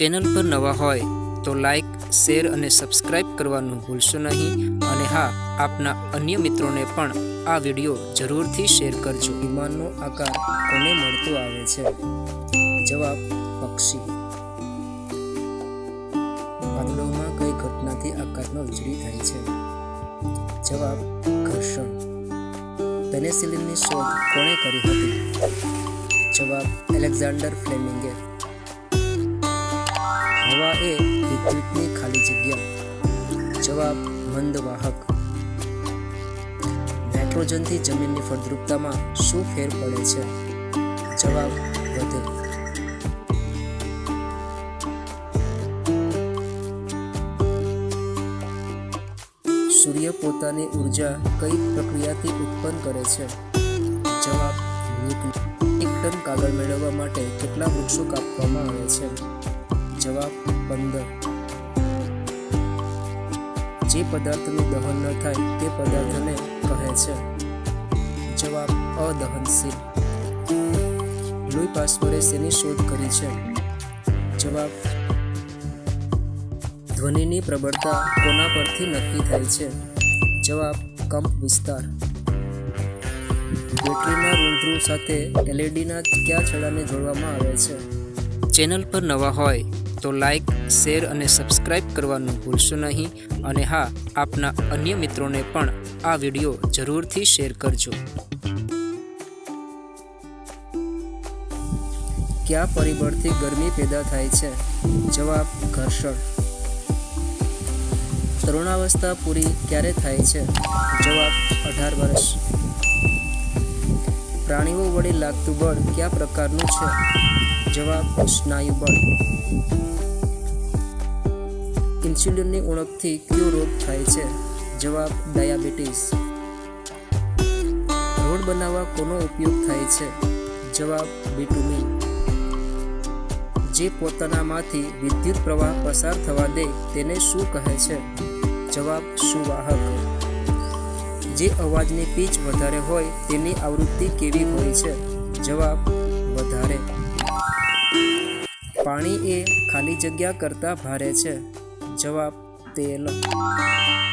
Channel પર નવા હોય તો લાઈક, શેર અને સબસ્ક્રાઇબ કરવાનું ભૂલશો નહીં અને હા, આપના અન્ય મિત્રોને પણ આ વિડીયો જરૂરથી શેર કરજો। વિમાનનો આકાર કોને મળતો આવે છે? જવાબ: પક્ષી। વાદળોમાં કઈ ઘટનાથી આકાશમાં વીજળી થાય છે? જવાબ: ઘર્ષણ। પેનિસિલિનની શોધ કોણે કરી હતી? જવાબ: એલેક્ઝાન્ડર ફ્લેમિંગે। હવા એ વિદ્યુતની ખાલી જગ્યા। જવાબ: મંદવાહક। નાઇટ્રોજનથી જમીનની ફળદ્રુપતામાં શું ફેર પડે છે? જવાબ: વધે। સૂર્ય પોતાની ઉર્જા કઈ પ્રક્રિયાથી ઉત્પન્ન કરે છે? જવાબ: ન્યુક્લિયર। 1 ટન કાગળ મેળવવા માટે કેટલા વૃક્ષો કાપવામાં આવે છે? જવાબ: 15। જે પદાર્થનું દહન ન થાય તે પદાર્થને કહે છે? જવાબ: અદહનશીલ। લૂઈ પાસ્ચરે શેની શોધ કરી છે? જવાબ: ધ્વનિની પ્રબળતા કોના પરથી નક્કી થાય છે? જવાબ: કંપ વિસ્તાર। બેટરીના ઋણધ્રુવ સાથે એલઈડીના કયા છેડાને જોડવામાં આવે છે? ચેનલ પર નવા હોય તો લાઈક, શેર અને સબસ્ક્રાઇબ કરવાનું ભૂલશો નહીં અને હા, આપના અન્ય મિત્રોને પણ આ વિડીયો જરૂરથી શેર કરજો। કયા પરિબળથી ગરમી પેદા થાય છે? જવાબ: ઘર્ષણ। તરુણાવસ્થા પૂરી ક્યારે થાય છે? જવાબ: 18 વર્ષ। પ્રાણીઓ વડે લાગતું બળ કયા પ્રકારનું છે? જવાબ: સ્નાયુબળ। ઇન્સ્યુલિનની ઉણપથી કયો રોગ થાય છે? જવાબ: ડાયાબિટીસ। રોડ બનાવવા કોનો ઉપયોગ થાય છે? જવાબ: બિટુમિન। જે પોતાનામાંથી વિદ્યુત પ્રવાહ પસાર થવા દે તેને શું કહે છે? જવાબ: સુવાહક। જે અવાજની પીચ વધારે હોય તેની આવૃત્તિ કેવી હોય છે? જવાબ: વધારે। પાણી એ ખાલી જગ્યા કરતાં ભારે છે? જવાબ: તેલ।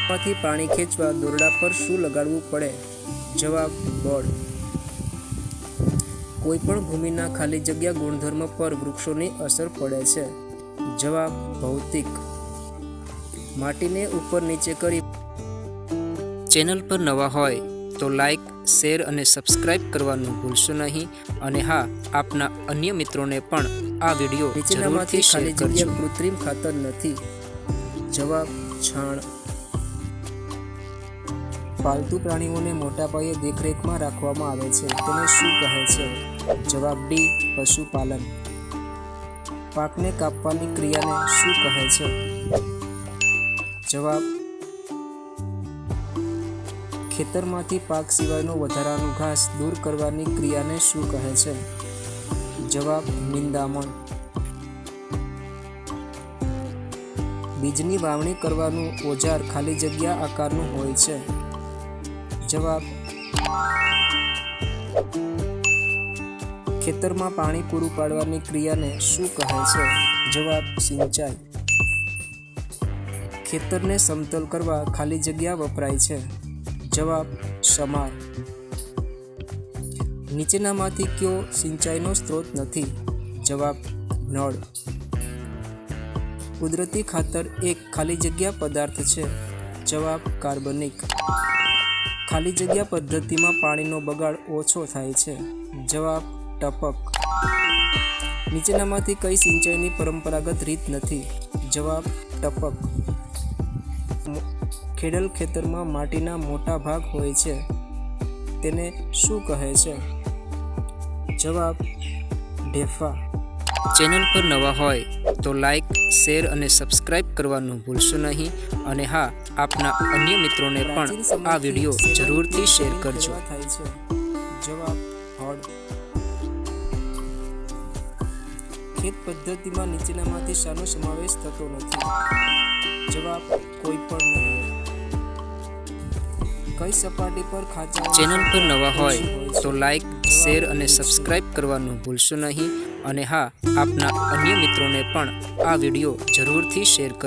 માંથી પાણી ખેંચવા દોરડા પર શું લગાડવું પડે? જવાબ: બળ। કોઈપણ ભૂમિના ખાલી જગ્યા ગુણધર્મ પર વૃક્ષોની અસર પડે છે? જવાબ: ભૌતિક। માટીને ઉપર નીચે કરી। ચેનલ પર નવા હોય તો લાઈક, શેર અને સબસ્ક્રાઇબ કરવાનું ભૂલશો નહીં અને હા, આપના અન્ય મિત્રોને પણ આ વિડીયો જરૂરથી શેર કરજો। કૃત્રિમ ખાતર નથી? જવાબ: છાણ। પાલતુ પ્રાણીઓને મોટા પાયે દેખરેખમાં રાખવામાં આવે છે તેને શું કહે છે? જવાબ ડી: પશુપાલન। પાકને કાપવાની ક્રિયાને શું કહે છે? જવાબ: ખેતરમાંથી પાક સિવાયનો વધારાનું ઘાસ દૂર કરવાની ક્રિયાને શું કહે છે? જવાબ: નિંદામણ। બીજની વાવણી કરવાનું ઓજાર ખાલી જગ્યા આકારનું હોય છે? જવાબ: ખેતરમાં પાણી પૂરું પાડવાની ક્રિયાને શું કહે છે? જવાબ: સિંચાઈ। ખેતરને સમતલ કરવા ખાલી જગ્યા વપરાય છે? જવાબ: સમાર। નીચેનામાંથી કયો સિંચાઈનો સ્ત્રોત નથી? જવાબ: નળ। કુદરતી ખાતર એક ખાલી જગ્યા પદાર્થ છે? જવાબ: કાર્બનિક। ખાલી જગ્યા પદ્ધતિમાં પાણીનો બગાડ ઓછો થાય છે? જવાબ: ટપક। નીચેનામાંથી કઈ સિંચાઈની પરંપરાગત રીત નથી? જવાબ: ટપક। ખેડેલ ખેતરમાં માટીના મોટા ભાગ હોય છે તેને શું કહે છે? જવાબ: ઢેફા। ચેનલ પર નવા હોય તો લાઈક, શેર અને સબસ્ક્રાઇબ કરવાનું ભૂલશો નહીં અને હા, આપના અન્ય મિત્રોને પણ આ વિડીયો જરૂરથી શેર કરજો। જવાબ: હળ। ખેત પદ્ધતિમાં નીચેનામાંથી શાનો સમાવેશ થતો નથી? જવાબ: કોઈ પણ નહીં। કઈ સપાટી પર ખાંચા? ચેનલ પર નવા હોય તો લાઈક, શેર અને સબસ્ક્રાઇબ કરવાનું ભૂલશો નહીં અને હા, આપના અન્ય મિત્રોને પણ આ વિડીયો જરૂરથી શેર કરો.